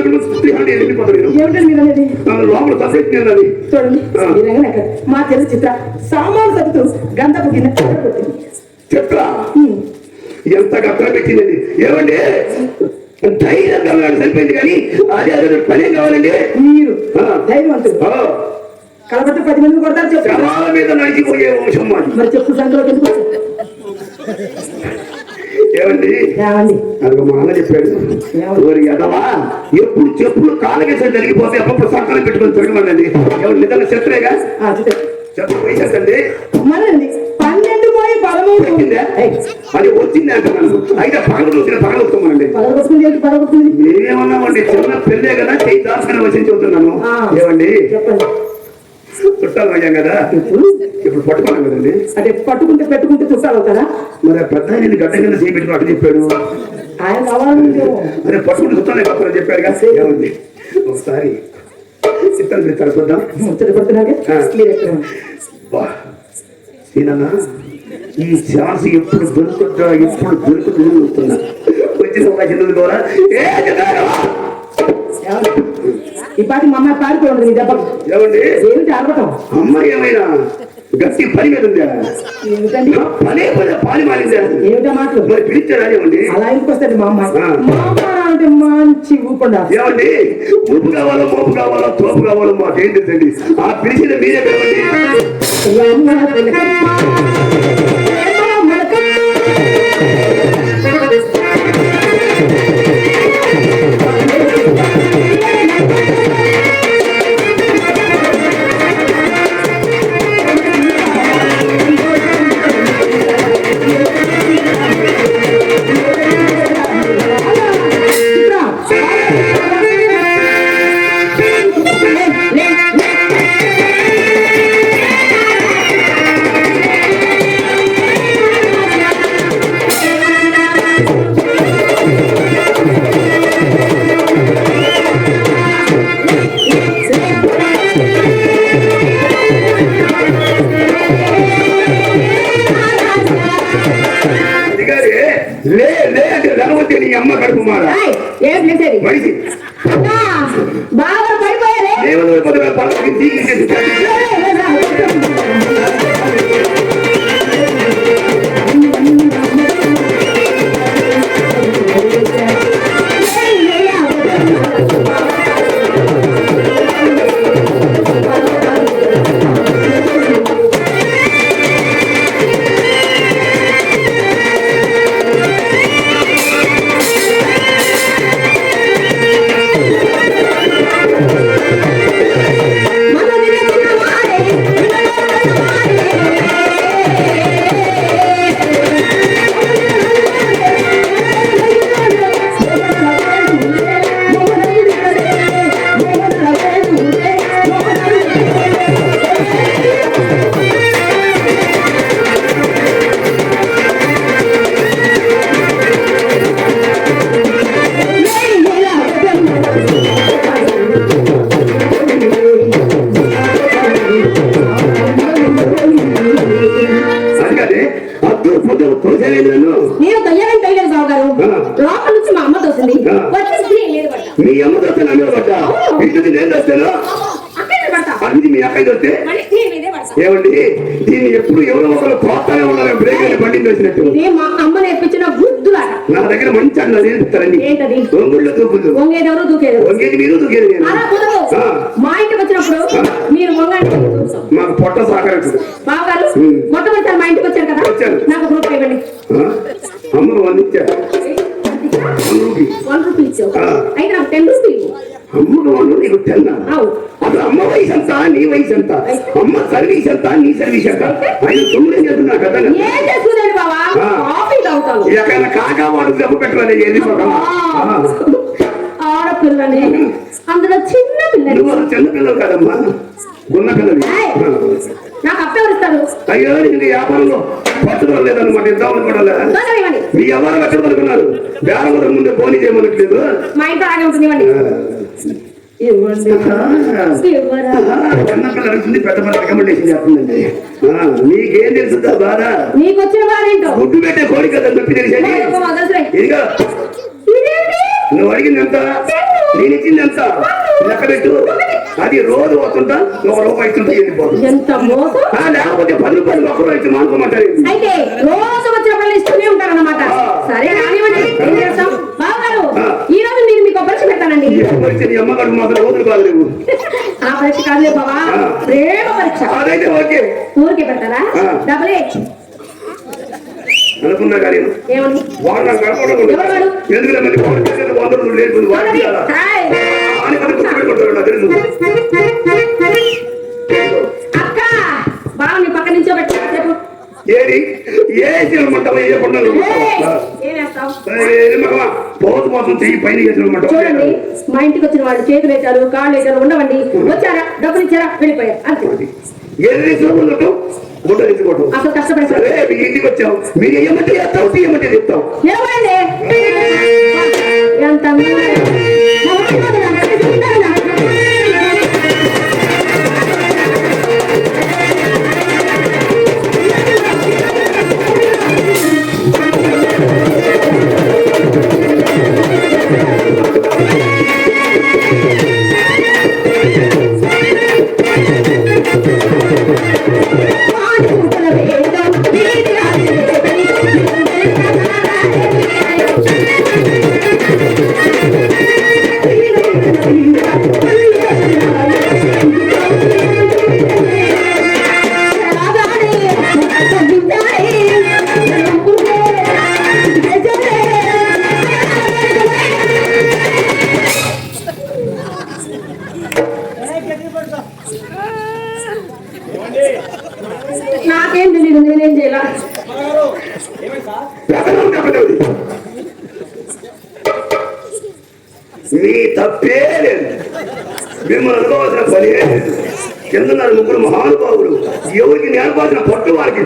వెళ్ళిపోతారు. ఏమిటండి మీరు అనేది? లోపల సపరేట్ ఉందండి. చూడండి మీరేగా మా తెలుగు చిత్ర సామాను సత్తు గంధపు గిన్నె కొట్టింది. చెప్తా ఎంత గట్రా పెట్టిందండి. ఏమండి ధైర్యంగా సరిపోయింది కానీ అదే అదే పనేం కావాలండి. మీరు ధైర్యవంతులు ఆ, కాబట్టి 10 మంది కొడతారు చెప్పు. శవాల మీద నడిచిపోయే వంశం మాది. మరి చెప్పు సంఖ్యలో ఎందుకు ఏమండి ఏమండి అది మా అన్న చెప్పాడు. ఓరి ఎదవా ఎప్పుడు చెప్పులు కాలగేసరి జరిగిపోతే అప్పుడు సంకలం పెట్టుకొని తిరగమనండి. ఎవరు నిజంగా శత్రువేగా శత్రు వేసేసండి. మనండి 12 పోయి 13 వచ్చిందే అది వచ్చింది అంటున్నాను. అయితే పగలు చూసిన పగలు వస్తామనండి. పదకొస్తుంది ఏంటి పదకొస్తుంది ఏమన్నామండి చిన్న పెళ్ళే కదా చేయి దాచుకుని వచ్చి చెబుతున్నాను. ఏమండి చెప్పండి చుట్టాలు అయ్యాం కదా ఇప్పుడు పట్టుకున్నాం కదండి. అంటే పట్టుకుంటే పెట్టుకుంటే చుట్టాలు అవుతారా? మరి పెద్ద ఆయన గడ్డ కింద చేపెట్టుకుని అటు చెప్పాడు. ఆయన కావాలని అదే పట్టుకుంటే చుట్టాలే కాకుండా చెప్పాడు కదా. ఏమండి ఒకసారి చిత్తాలు పెడతారు చూద్దాం. ముచ్చట పడుతున్నాగే సీనన్న ఈ ఛాన్స్ ఎప్పుడు దొరుకుతుందా చూస్తున్నా. వచ్చిన ఒక చిన్నది కూడా ఈ పాటి మా అమ్మాయి పారిపోయింది నీ దెబ్బకు. ఏమండి ఏమిటి ఆడటం? అమ్మాయి ఏమైనా గట్టి పని మీద ఉందా? ఏమిటండి పనే పదే పాలి మారిందా? ఏమిటా మాటలు? మరి పిలిచారా? ఏమండి అలా ఎందుకు వస్తుంది మా అమ్మాయి? మా అమ్మాయి అంటే మంచి ఊపండా. ఏమండి ఉప్పు కావాలో మోపు కావాలో తోపు కావాలో మాకేం తెలుసండి. ఆ పిలిచిన మీరే పిలవండి. నీ అమ్మ కడుపు మారా మనిషి బాగా పడిపోయారే. నేను తొయ్యాలని తొయ్యలేదు బాబు గారు. లోపల నుంచి మా అమ్మ తోసింది. వచ్చి స్త్రీ లేదు పడ్డా. మీ అమ్మ దొస్తే నన్ను పడ్డా ఇంటికి నేను దొస్తాను. అది మీ అక్కయ్య దొస్తే ఏమండి దీన్ని ఎప్పుడు ఎవరో ఒకరు పోతానే ఉన్నారు. బ్రేక్ అయిన బండి వేసినట్టు ఇదే మా అమ్మ నేర్పించిన బుద్ధులాట. నా దగ్గర మంచి అన్న నేర్పిస్తారండి. ఏంటది? దూకుళ్ళు దూకుళ్ళు వంగేదెవరు దూకేది వంగేది మీరు దూకేది నేను. అలా కుదరదు. మా ఇంటికి వచ్చినప్పుడు మీరు మొంగండి చూస్తాం. మాకు పొట్ట సహకరించదు. బావగారు మొట్టమొదటిసారి మా ఇంటికి వచ్చారు కదా, వచ్చాను. నాకు ఒక రూపాయి ఇవ్వండి. అమ్మకు 1 ఇచ్చారు. 1 రూపీ ఇచ్చావు, ఆ. అయితే నాకు 10 రూపీ ఇవ్వు. అమ్మకు 1 నీకు 10. అవును. అసలు అమ్మ వయసు ఎంత, నీ వయసు ఎంత? అమ్మ సర్వీస్ ఎంత, నీ సర్వీస్ ఎంత? ఆయన 9 చేస్తున్నా కదా. ఏం చేసుకున్నాను బావా, ఆ. కాఫీ తాగుతాను. ఎక్కడైనా కాకా వాడు దెబ్బ పెట్టాలి. ఏది ఆడపిల్లని, అందులో చిన్న పిల్లని. నువ్వు చిన్నపిల్లలు కాదమ్మా, గున్న పిల్లలు. నాకు అప్పు ఎవరు ఇస్తారు? అయ్యో నీకు వ్యాపారంలో పట్టుదల లేదన్నమాట. ఇద్దామని కూడా తొందరగా ఇవ్వండి. మీ ఎవరు ఎక్కడ పడుకున్నారు? బేరం ముందే పోనీ చేయమనట్లేదు. మా ఇంట్లో ఆగే ఉంటుంది, ఇవ్వండి. ఇవ్వండి. ఇవ్వరా? చిన్నపిల్లలు అడుగుతుంది, పెద్ద పిల్లలు రికమెండేషన్ చేస్తుందండి. నీకేం తెలుస్తుందా బాధ? నీకు వచ్చిన బాధ ఏంటో? గుడ్డు పెట్టే కోరిక నొప్పి తెలిసేది. ఇదిగా నువ్వు అడిగింది ఎంత, నేను ఇచ్చింది ఎంత లెక్క పెట్టు. అది రోజు వస్తుంటా, 1 రూపాయి ఇస్తుంటా వెళ్ళిపోతుంది. ఎంత మోసం. లేకపోతే 10 రూపాయలు 1 రూపాయి ఇచ్చి మానుకోమంటారు. అయితే రోజు వచ్చిన పనులు ఇస్తూనే ఉంటారన్నమాట. సరే రానివ్వండి, ఏం చేస్తాం. బావగారు, ఈ రోజు నేను మీకు పరీక్ష పెడతానండి. నీ అమ్మగారు మాత్రం రోజులు కాదు లేవు. ఆ పరీక్ష కాదులే బావా, ప్రేమ పరీక్ష. అదైతే ఓకే. ఊరికే పెడతారా? డబ్బులే అనుకున్నా కానీ ఏమని వాడు నాకు కనపడకూడదు. ఎందుకంటే మళ్ళీ 100 రోజులు లేదు. వాడు హాయ్. అని మనం గుర్తుపెట్టుకుంటారు. నాకు తెలుసు. అక్క, బావ నీ పక్క నుంచో పెట్టా చెప్పు. ఏది ఏ చేయమంటావా? ఏ పండుగ ఏం వేస్తావు? పోతు మోసం చెయ్యి పైన చేసినమాట. చూడండి, మా ఇంటికి వచ్చిన వాళ్ళు చేతులు వేశారు, కాళ్ళు వేశారు, ఉండవండి. వచ్చారా, డబ్బులు ఇచ్చారా, వెళ్ళిపోయారు, అంతే. ఏది చూడటం గుడ్డ తెచ్చుకోవటం. అసలు కష్టపడతారు. సరే మీ ఇంటికి వచ్చావు, మీరు ఏమంటే చేస్తావు, ఏమంటే చెప్తావు. ఏమండి ఎంత నాకేం తెలియదు, నేనేం చేయాల. మీ తప్పే లేదు, మిమ్మల్ని అనుకోవాల్సిన పని లేదు. కింద 3 మహానుభావులు, ఎవరికి నేర్పాల్సిన పట్టు వారికి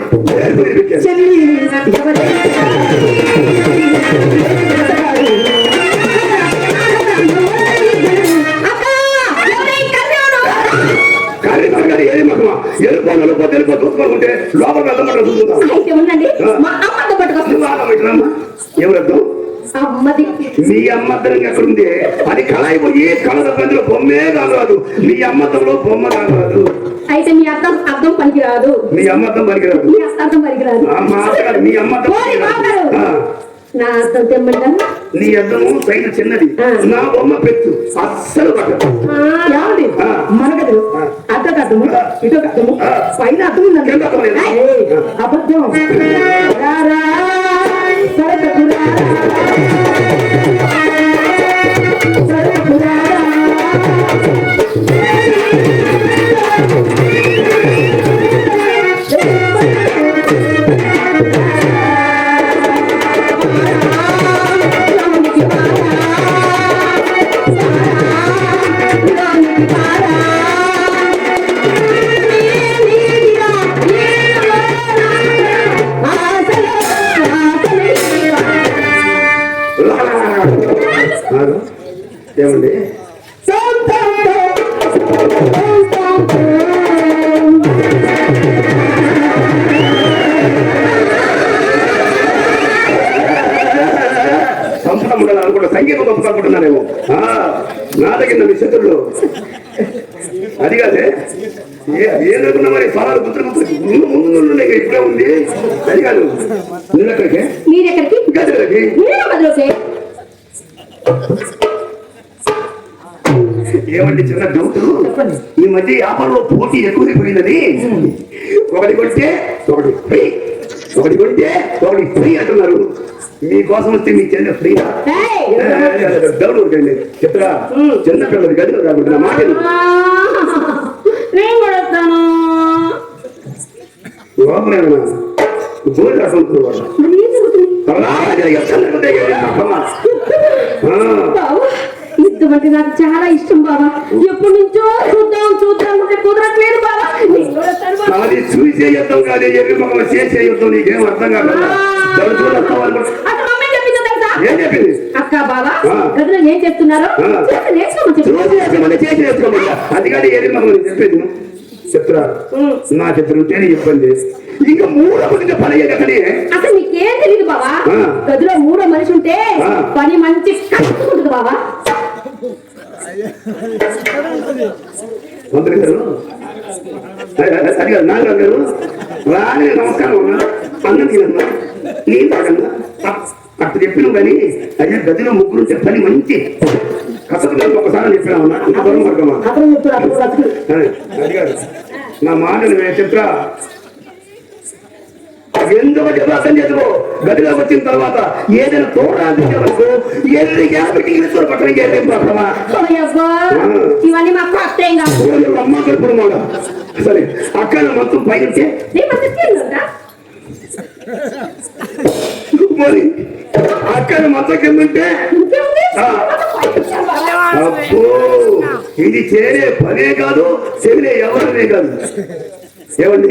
ఏది మగమా ఎరుపు తెలుపు చూసుకుంటే లోపల వెళ్ళమంటే చూసుకుంటాం. అయితే ఉండండి, మా అమ్మతో పట్టుకొస్తాను. ఎవరద్దు అమ్మది. మీ అమ్మద్దం ఎక్కడుంది? అది కళాయి పోయి కళ పందులో బొమ్మే కాదు. మీ అమ్మతంలో బొమ్మ కాదు. అయితే మీ అర్థం పనికిరాదు. మీ అమ్మతం పనికిరాదు. మీ అర్థం పనికిరాదు. మీ అమ్మతం నా అర్థం తెమ్మంటారా? నీ అద్దము సైజు చిన్నది, నా బొమ్మ పెద్ద, అస్సలు పట్టదు. మనకదు అర్థం అర్థము, ఇటు అర్థము, పైన అర్థం ఉందండి. అబద్ధం. ఏమండి సంపద అనుకుంటా, సంగీతం గొప్ప అనుకుంటున్నారేమో. నా దగ్గర మీ శత్రులు అది కాదే. ఏదనుకున్నా మరి సవాలు ముందు ఇప్పుడే ఉంది. అది కాదు, నువ్వెక్కడికి? మీరెక్కడికి? గదిలోకి. ఏమండి చిన్న డౌట్, చెప్పండి. ఈ మధ్య వ్యాపారంలో పోటీ ఎక్కువైపోయిందని ఒకటి కొంటే ఒకటి ఫ్రీ, ఒకటి కొంటే ఒకటి ఫ్రీ అంటున్నారు. మీకోసం వస్తే మీ చెల్లె ఫ్రీ డౌట్ ఉంటుంది చెప్తా. చిన్న పిల్లలు గదిలో రాకుండా నా మాట విను. నేను కూడా వస్తాను. లోపలేనా గోల్ రాసుకుంటున్నారు మరి ఏం జరుగుతుంది? బావా, ఇటువంటి నాకు చాలా ఇష్టం బావా. ఎప్పటి నుంచో చూద్దాం చూద్దాం అంటే కుదరట్లేదు బావా. నేను కూడా వస్తాను బావా. అది చూసే యుద్ధం కాదు, ఎర్రి మొక్కలు చేసే యుద్ధం. నీకేం అర్థం కాదు. అసలు మమ్మీ చెప్పిందో తెలుసా? ఏం చెప్పింది? అక్క బావా ఆ. గదిలో ఏం చేస్తున్నారు? ఆ. నేర్చుకోమని చెప్పి చూసి చేసుకోమని చేసి చేసుకోమని అది కాదు ఎర్రి మొక్కలు చెప్పేది. చెప్తురా నా చెప్తుంటే ఇబ్బంది. ఇంకా మూడో మంది పని అయ్యేటక్కడే అసలు నీకేం తెలియదు బావా. ఆ. గదిలో మూడో మనిషి ఉంటే ఆ. పని మంచి కట్టుకుంటుంది బావా. మంత్రి గారు అది కాదు నాగరాజు గారు రాని నమస్కారం అన్నా, అన్నం తినన్నా, నీళ్ళు తాగన్నా అట్లా చెప్పినాం కానీ అయ్యా గదిలో ముగ్గురు ఉంటే పని మంచి కసపు ఒకసారి చెప్పినామన్నా. ఇంత దూరం వర్గమా అతను చెప్తారు అప్పుడు బతుకు. అది కాదు నా మాటలు చెప్తా. ఎందుకంటే అర్థం చేసుకో. గదిలోకి వచ్చిన తర్వాత ఏదైనా తోడాలకు ఎన్ని గ్యాబట్టి ఇరుసులు పట్టడం ఏదేం పడతామా ఓయబ్బా, ఇవన్నీ మా కొత్త ఏం కాదు. అమ్మ కలుపుడు మాట సరే. అక్కడ మొత్తం పైన ఉంటే నేను మా సిస్టర్ ఉందా? మరి అక్కడ మొత్తం కింద ఉంటే ఇంకేముంది? ఆ. అబ్బో ఇది చేరే పనే కాదు, చెవిలే ఎవరనే కాదు. ఏమండి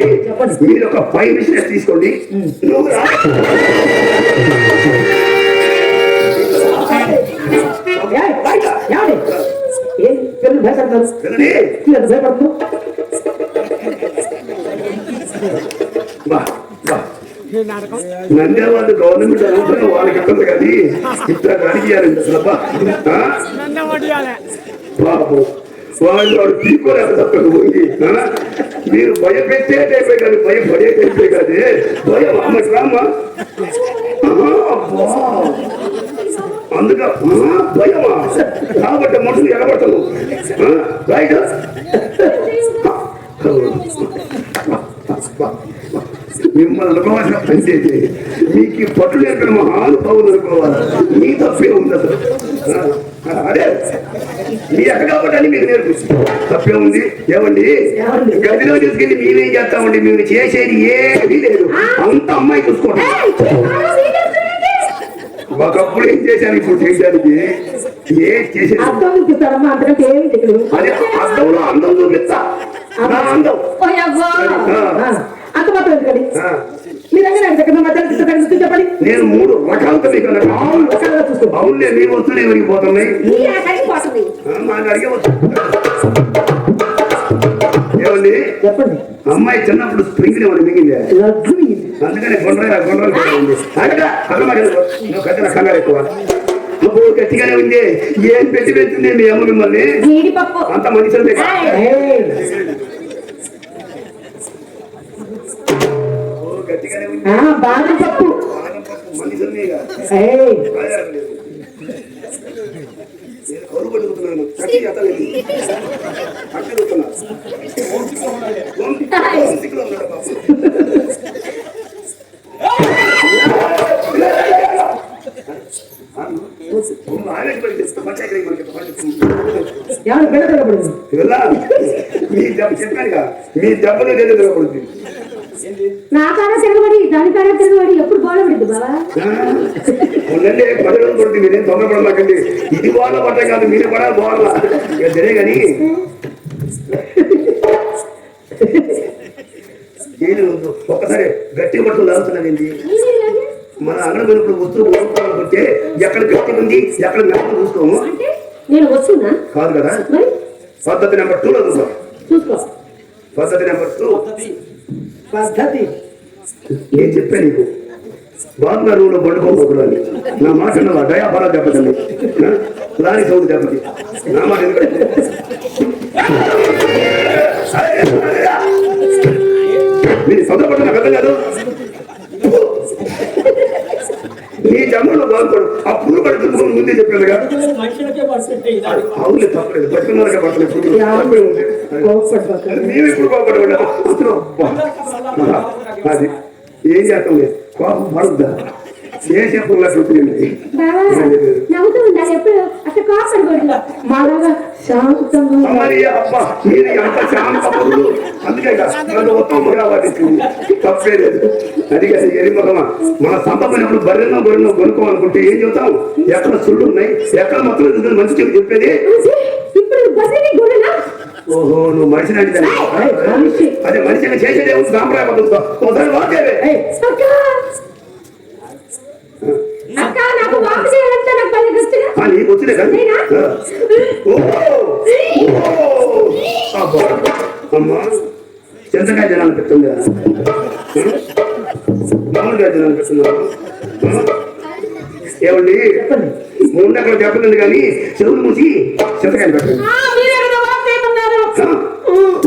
మీరు ఒక 5 నిమిషాలు తీసుకోండి. నువ్వు రా. ఏయ్, బయట, ఏమండి? ఏం పిల్లలు భయపడతారు? వెళ్ళండి. పిల్లలు భయపడుతూ బా, బా. నందే వాళ్ళు గవర్నమెంట్ అనుకుంటున్న వాళ్ళకి ఇబ్బంది కానీ ఇట్లా అడిగారండి అసలు అబ్బా. బాబు వాళ్ళు వాడు తీసుకోలేదు తప్పదు పోయి. మీరు భయపెట్టే టైపే కాదు, భయపడే టైపే కాదు. భయం అమ్మకి రామ్మా. అందుక భయమా కాబట్టి మనుషులు ఎగబడతాను రైట్. మిమ్మల్ని అనుకోవాల్సిన పని చేసి మీకు పట్టు నేర్పిన మహానుభావులు అనుకోవాలి. మీ తప్పే ఉంది అసలు. అదే మీ ఎక్క కాబట్టి అని మీకు నేర్పిస్తుంది. తప్పే ఉంది. ఏమండి గదిలో తీసుకెళ్ళి మేమేం చేస్తామండి? మేము చేసేది ఏమీ లేదు, అంత అమ్మాయి చూసుకోండి. ఒకప్పుడు ఏం చేశాను, ఇప్పుడు చేయడానికి ఏం చేసేది? అర్థం చూపిస్తారమ్మా, అంతకంటే ఏమి తెలియదు. అదే అర్థంలో అందం చూపిస్తా. నా అందం ఓయబ్బా, అంత మాత్రం ఎందుకని ఆ. మీ దగ్గర చెప్పండి. నేను 3 రకాలతో మీకు రకాలుగా చూస్తాను. అవునులే, మీ వస్తువులు ఎవరికి పోతున్నాయి? నీ రకానికి పోతుంది. మాకు అడిగే వస్తుంది. ఏమండి చెప్పండి. అమ్మాయి చిన్నప్పుడు స్ప్రింగ్ ఏమని మింగింది, లడ్డు ఇది. అందుకని గుండ్రలు నువ్వు కట్టిన కంగారు ఎక్కువ. అప్పుడు గట్టిగానే ఉంది. ఏం పెట్టి పెడుతుంది మీ అమ్మ మిమ్మల్ని? జీడిపప్పు. అంత మనుషులే ఏయ్, గట్టిగానే ఉంది. బాదం పప్పు. మనుషులనే ఏయ్, కౌరు పడుతున్నాను. కట్టి ఎత్తలేదు అక్కడుతున్నా ఎవరు బిడ్డ తిరగబడింది? మీ దెబ్బ చెప్పానుగా, మీ దెబ్బలు తెలియకూడదు. నా కాడ తిరగబడి దాని కాడ తిరగబడి ఎప్పుడు గోడబడింది బావా. ఉందండి 10 రోజులు పడుతుంది. మీరేం తొందరపడమాకండి. ఇది బాగా పడ్డా కాదు, మీరు కూడా బాగా సరే కానీ నేను ఒక్కసారి గట్టి పట్టుకుని లాగుతున్నానండి. మన అంగడి వెలుపుడు వస్తువు కొనుక్కోవాలంటే ఎక్కడ గట్టి ఉంది ఎక్కడ మెత్తగా చూసుకోము. అంటే నేను వస్తున్నా కాదు కదా. మరి పద్ధతి నెంబర్ 2లో చూద్దాం. చూసుకో. పద్ధతి నెంబర్ 2 పద్ధతి. నేను చెప్పాను నీకు, బాగున్న రూమ్లో పండుకోకూడదు. నా మాట దయాపరా దెబ్బతండి, లారీ సౌండ్ దెబ్బతి. నా మాట ఎందుకంటే మీరు సొంతపడుతున్న కథ కాదు. నీ జన్మలో బాగుపడు ఆ పువ్వు పడుతుంది ముందే చెప్పాను కదా. మనుషులకే పడుతుంటే అవును తప్పలేదు, బతికున్నారుగా పడుతుంది. మేము ఇప్పుడు కోపడకూడదు. అది ఏం చేస్తాం లేదు, కోపం పడుద్దా ఏ చెప్పకుండా చూపించింది. బావా నవ్వుతూ ఉండాలి ఎప్పుడు అట్లా కాపాడకూడదు మాలాగా శాంతంగా. మరి అబ్బా మీరు ఎంత శాంతములు, అందుకే నన్ను ఉత్తమంగా పట్టించింది. తప్పే లేదు. అది కదా ఎరిమగమా, మన సంతమైనప్పుడు బర్రెనో కొనుక్కోవాలనుకుంటే ఏం చెబుతాం, ఎక్కడ సుళ్ళు ఉన్నాయి, ఎక్కడ మొత్తం మంచి చెప్పి చెప్పేది. ఇప్పుడు బస్సు గుడినా ఓహో నువ్వు మనిషిని అంటే అదే మనిషిని చేసేదే సాంప్రదాయ పద్ధతితో ఒకసారి వాకేవే. అక్క నాకు వాక్ చేయాలంటే నాకు పని వస్తుంది. నీకు వచ్చిందే కదా. అమ్మా చింతకాయ జనాలు పెడుతుంది కదా, మామూలుగా జనాలు పెడుతున్నారు. ఏమండి ముందు అక్కడ చెప్పలేదు కానీ చెవులు మూసి చింతకాయలు పెట్టండి.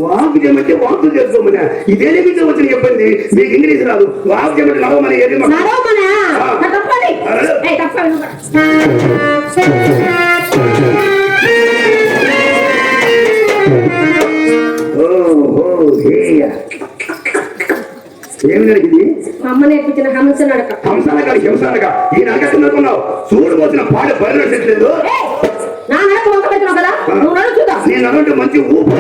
వాకు చేయమంటే వాకు చేసుకోమని ఇదే వచ్చిన చెప్పండి. మీకు ఇంగ్లీష్ రాదు, వాకు చేయమంటే నడవమని ఏది ఏమి జరిగింది? మా అమ్మ నేర్పించిన హంస నడక. హంసనక హింసనక ఈ నడక అనుకున్నావు. చూడు పోసిన పాట బరిలో చెట్లేదు. నా నడక వంక పెట్టినావు కదా, నువ్వు నడు చూద్దాం. నేను అనంటే మంచి ఊపు.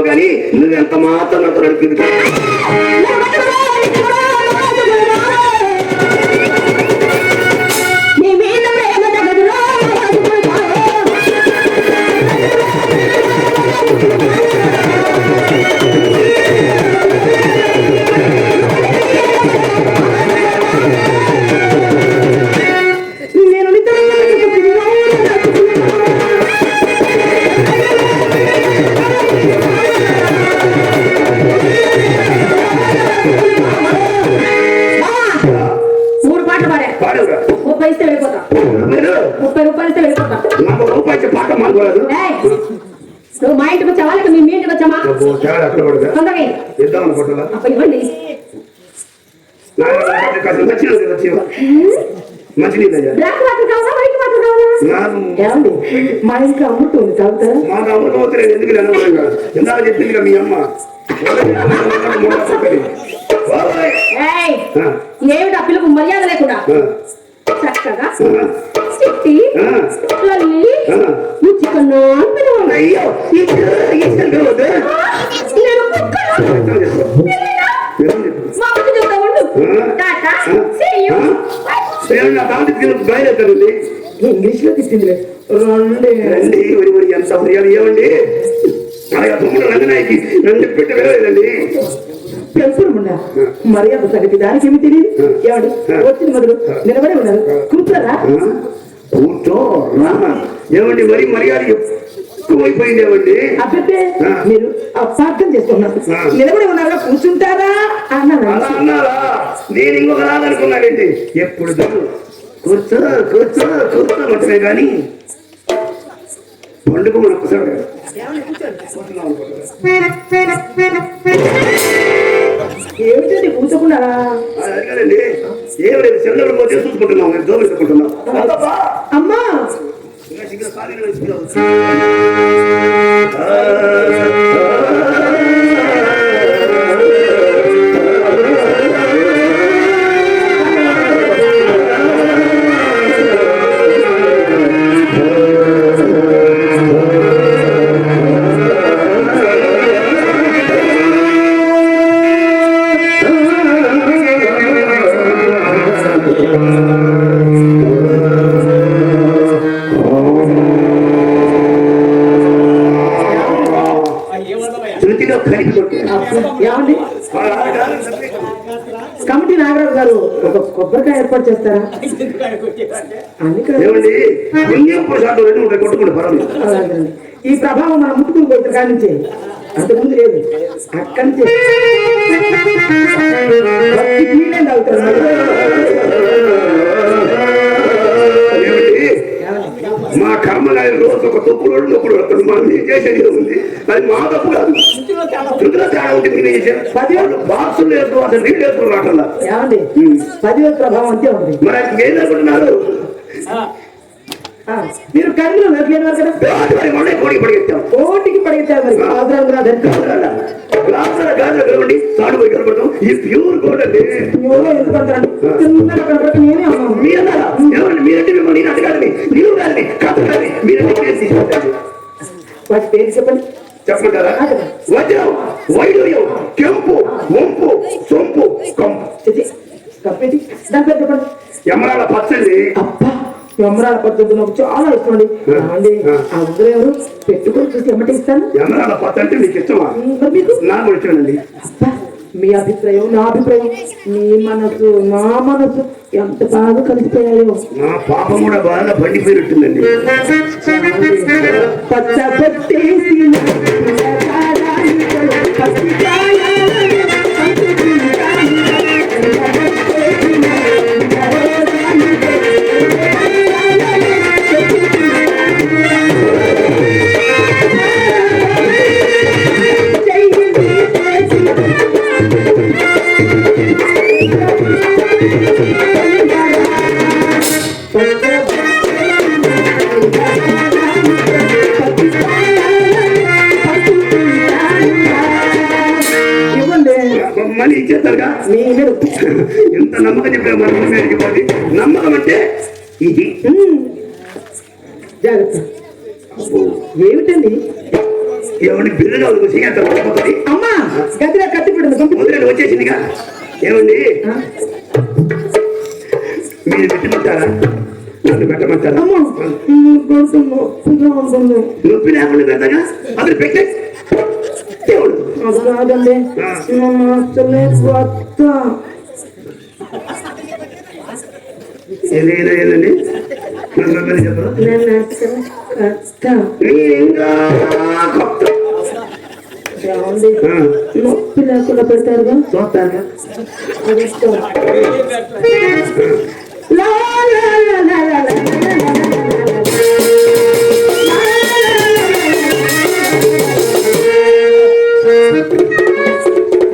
కానీ నువ్వెంత మాత్రం నడిపింది. నువ్వు మా ఇంటికి వచ్చావా లేక మీ ఇంటికి వచ్చామా? ఇద్దాం అనుకుంటున్నా. మా ఇంట్లో అమ్ముతుంది తాగుతారా? మాకు అమ్ముతుంది ఎందుకు ఇందాక చెప్పింది మీ అమ్మ. ఏమిటా పిలుపు మర్యాద లేకుండా చక్కగా కుట్టి ఆ. లల్లి ఆ. ముచ్చికన్నా అని పిలవాలి. అయ్యో ఇష్టం కావద్దు నేను కుక్కను. మా అమ్మకి చెప్తా ఉండు. Tata, see you. నా తాంత్రిక బయలుదేరండి ఇంగ్లీష్ లో తిట్టింది రండి రండి ఒరి ఎంత మర్యాద ఏమండి అలాగే తమ్ముడు రంగనాయకి నన్ను పెట్టి వెళ్ళలేదండి తెలుసుకుండా మర్యాద సంగతి దానికి ఏమి తెలియదు ఏమండి వచ్చిన మొదలు నిలబడి ఉన్నారు కూర్చోరా కూర్చో రా ఏమండి మరి మర్యాద ఎక్కువైపోయింది ఏమండి అబ్బే మీరు అపార్థం చేసుకున్నారు నిలబడి ఉన్నారా కూర్చుంటారా అన్నాను అలా అన్నారా నేను ఇంకొక రాదనుకున్నానండి ఎప్పుడు కూర్చో కూర్చో కూర్చోమంటే కానీ పండుగ మన ఒక్కసారి ఏమిటండి కూర్చోకున్నారా అడగాలండి ఏమి లేదు చెల్లెలు పోతే చూసుకుంటున్నాం మేము జోలు పెట్టుకుంటున్నాం అమ్మా శృతిలో కలిపి కొట్టారు ఏమండి కమిటీ నాగరాజు గారు ఒక కొబ్బరికాయ ఏర్పాటు చేస్తారా అని కదా. ఏమండి పుణ్యం ప్రసాదం రెండు ఉంటాయి కొట్టుకుంటే పర్వాలేదు అలాగేనండి. ఈ ప్రభావం మన ముట్టుకుని పోయిన కాడి నుంచి అంతకుముందు లేదు అక్కడి నుంచి భక్తి నీళ్ళే తాగుతారు ఏమండి మా కర్మగారి రోజు ఒక తొక్కుడు నొక్కుడు వస్తాడు మనం ఏం చేసేది ఉంది అది మా తప్పు కాదు శృతిలో తేడా ఉంటుంది నేను చేశాను బాక్సులు వేసుకో అసలు నీళ్ళు వేసుకుని రావట్లా ఏమండి 10,000 ప్రభావం అంతే ఉంది మరి అది ఏం అనుకుంటున్నారు మీరు కర్రీలో నడిలేవారు కదా మరి మొన్న కోడికి పడిగెత్తాం కోటికి పడిగితే మరి అవసరం కూడా ధరిస్తారు గ్లాసుల గాజులు కలవండి తాడు పోయి కలపడతాం ఈ ప్యూర్ గోల్డ్ అండి ఎవరో ఎందుకు అంటారండి చిన్నగా కనపడితే నేనే అన్నాను మీ అన్నారా ఏమండి మీరంటే మిమ్మల్ని నేను అడగాలని నీవు గారిని కథ గారిని మీరంటే పేరు తీసుకుంటారు వాటి పేరు చెప్పండి చెప్పమంటారా వజ్రం వైడూర్యం కెంపు వంపు సొంపు కంపు చిచి, కప్పేటి దాని పేరు చెప్పండి ఎమరాల పచ్చండి అబ్బా యమరాల పద్ధతి నాకు చాలా ఇష్టం అండి ఏమండి ఆ ఉగ్ర ఎవరు పెట్టుకొని చూసి ఎమ్మటి ఇస్తాను ఎమరాల పచ్చ అంటే మీకు ఇష్టమా మరి మీకు నాకు వచ్చానండి అబ్బా మీ అభిప్రాయం నా అభిప్రాయం మీ మనసు నా మనసు ఎంత బాగా కలిసిపోయాయో నా పాపం కూడా బాగా పండిపోయినట్టుందండి పచ్చ పట్టేసి మళ్ళీ ఇచ్చేస్తారుగా మీరు ఎంత నమ్మకం చెప్పారు మన మేడికి పోతే నమ్మకం అంటే ఇది జాగ్రత్త ఏమిటండి ఏమండి బిల్లుగా చేయకపోతుంది అమ్మా గట్టిగా కత్తి పెడుతుంది మొదలైన వచ్చేసిందిగా ఏమండి మీరు పెట్టమంటారా నన్ను పెట్టమంటారా అమ్మా కొంచెం నొప్పిగా ఉంటుంది నొప్పి లేకుండా పెద్దగా అసలు పెట్టే దేవుడు అది కాదండి అసలే కొత్త ఏదైనా ఏదండి నన్ను చెప్పరా నేను అసలు కొత్త ఇంకా కొత్త ఏమండి నొప్పి లేకుండా పెడతారుగా చూస్తారుగా అది ఇష్టం లా లా లా లా లా లా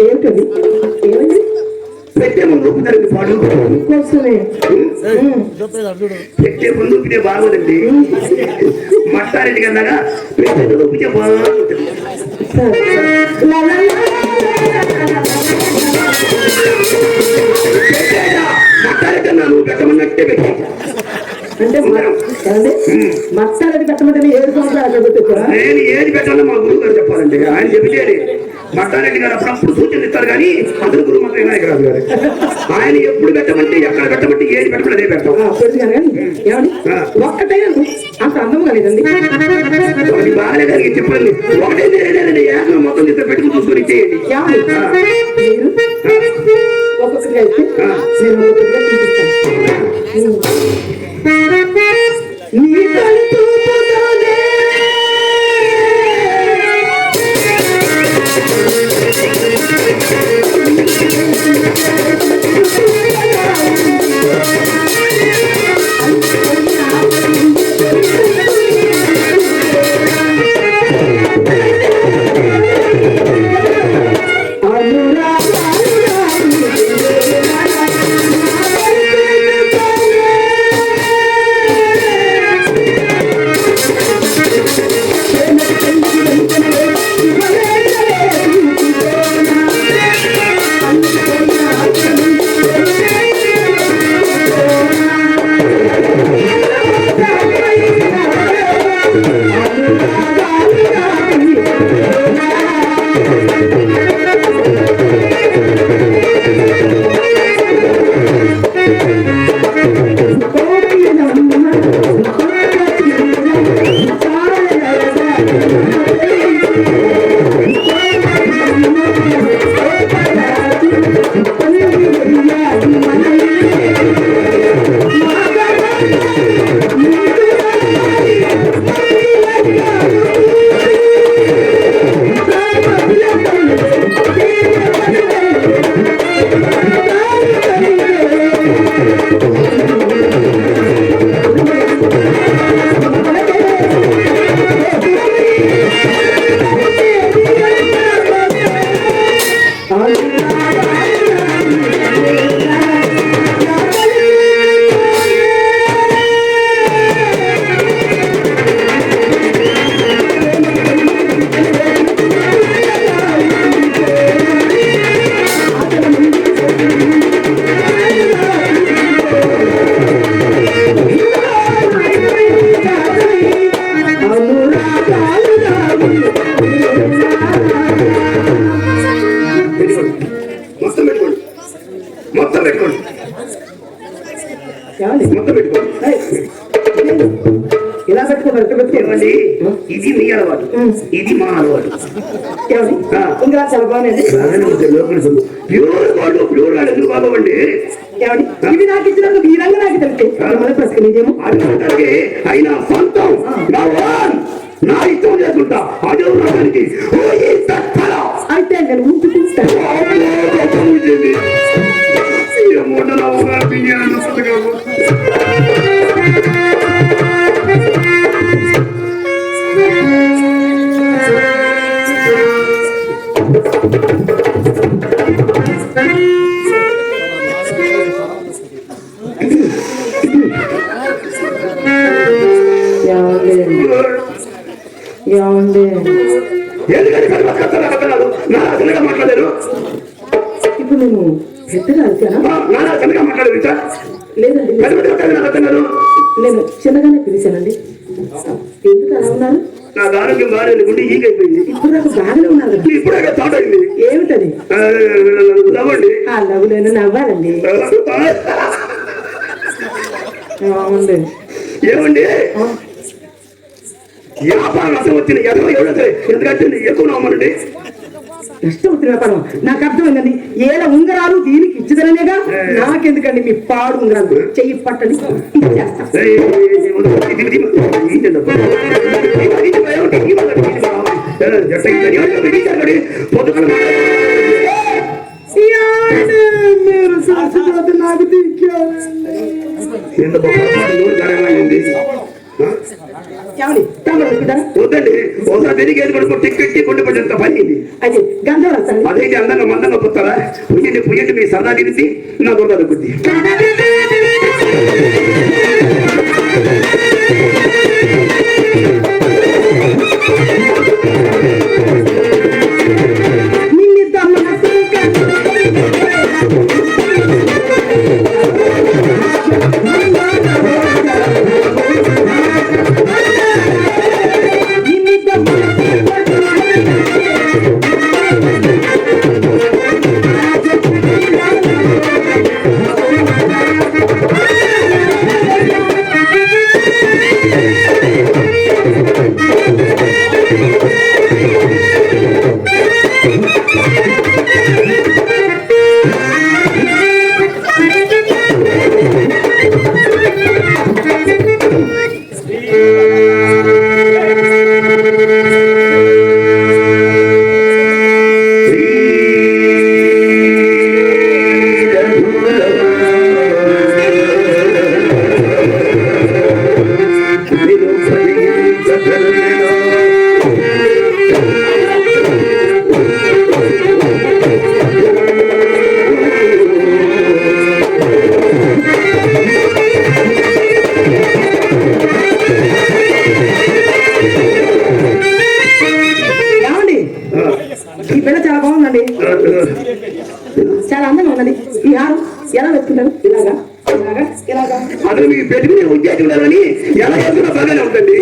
ఏమిటది ఏమైంది పెట్టే ముందు ఊపుతారండి పాడు కోసమే పెట్టే ముందు ఊపితే బాగోదండి మట్టారెడ్డి కన్నాగా పెట్టే ఊపితే బాగుంటుంది మట్టారెడ్డి అన్నా నువ్వు పెట్టమన్నట్టే పెట్టే అంటే మత్స్యాలది పెట్టమంటే 7 సంవత్సరాలు పెట్టొచ్చా? నేను ఏది పెట్టాలో మా గురువు గారు చెప్పాలండి. ఆయన చెబితే మట్టారెడ్డి గారు అప్పుడప్పుడు సూచనలు ఇస్తారు కానీ అసలు గురువు మాత్రం వినాయకరాజు గారు ఆయన ఎప్పుడు పెట్టమంటే ఎక్కడ పెట్టమంటే ఏది పెట్టమంటే అదే పెడతాం. ఒక్కటైనా అంత అందం కలేదండి. అది బాగానే కలిగి చెప్పండి. ఒకటే ఏకం మొత్తం చేస్తే పెట్టుకుని చూసుకొని ఇచ్చేయండి. మీరు ఒక్కొక్కటిగా అయితే నేను ఒక్కొక్కటిగా చూపిస్తాను. ఇలా పెట్టుకోండి. ఇది మీ అలవాటు, ఇది మా అలవాటు. ఇంకా చాలా బాగుంది. ప్యూర్ ఎందుకు బాగోండి. ఇవి నాకు ఇచ్చినందుకు ఈ రంగు నాకు తెలిస్తే అయినా సొంతం నా ఇష్టం చేసుకుంటా. అదే రావడానికి అయితే నేను ఉంచుకుంటాను. మాట్లాడారు ఇప్పుడు నేను పెద్దగా మాట్లాడారు లేదండి, నేను చిన్నగానే పిలిచానండి. ఎందుకు అలా ఉన్నారు? నాకు ఆరోగ్యం బాగాలేదు, గుండె ఈగ అయిపోయింది. ఇప్పుడు నాకు బాగానే ఉన్నారు. ఇప్పుడే స్టార్ట్ అయింది. ఏమిటది? నవ్వండి. ఆ నవ్వులేను నవ్వాలండి. ఏమండి వ్యాపారం నష్టం వచ్చింది. ఎందుకంటే ఎక్కువ నవ్వమండి. నష్టం వచ్చిన వ్యాపారం నాకు అర్థమైందండి. ఏడ ఉంగరాలు దీనికి ఇచ్చిదనేగా. నాకెందుకండి మీ పాడు ఉంగరాలు? చెయ్యి పట్టండి, ఇచ్చేస్తా. నాకు వద్దండి, ఒకసారి తిరిగి టిక్కెట్టి కొండ పడ్డంత పని. అది గంధం అదైతే అందంగా మందంగా పోతారా? పుయ్యండి పుయ్యండి, మీ సరదా తిరిగి నా దొరద కొద్ది. వేసుకుంటారు అని ఎలా వేసుకున్నా బాగానే ఉంటుంది.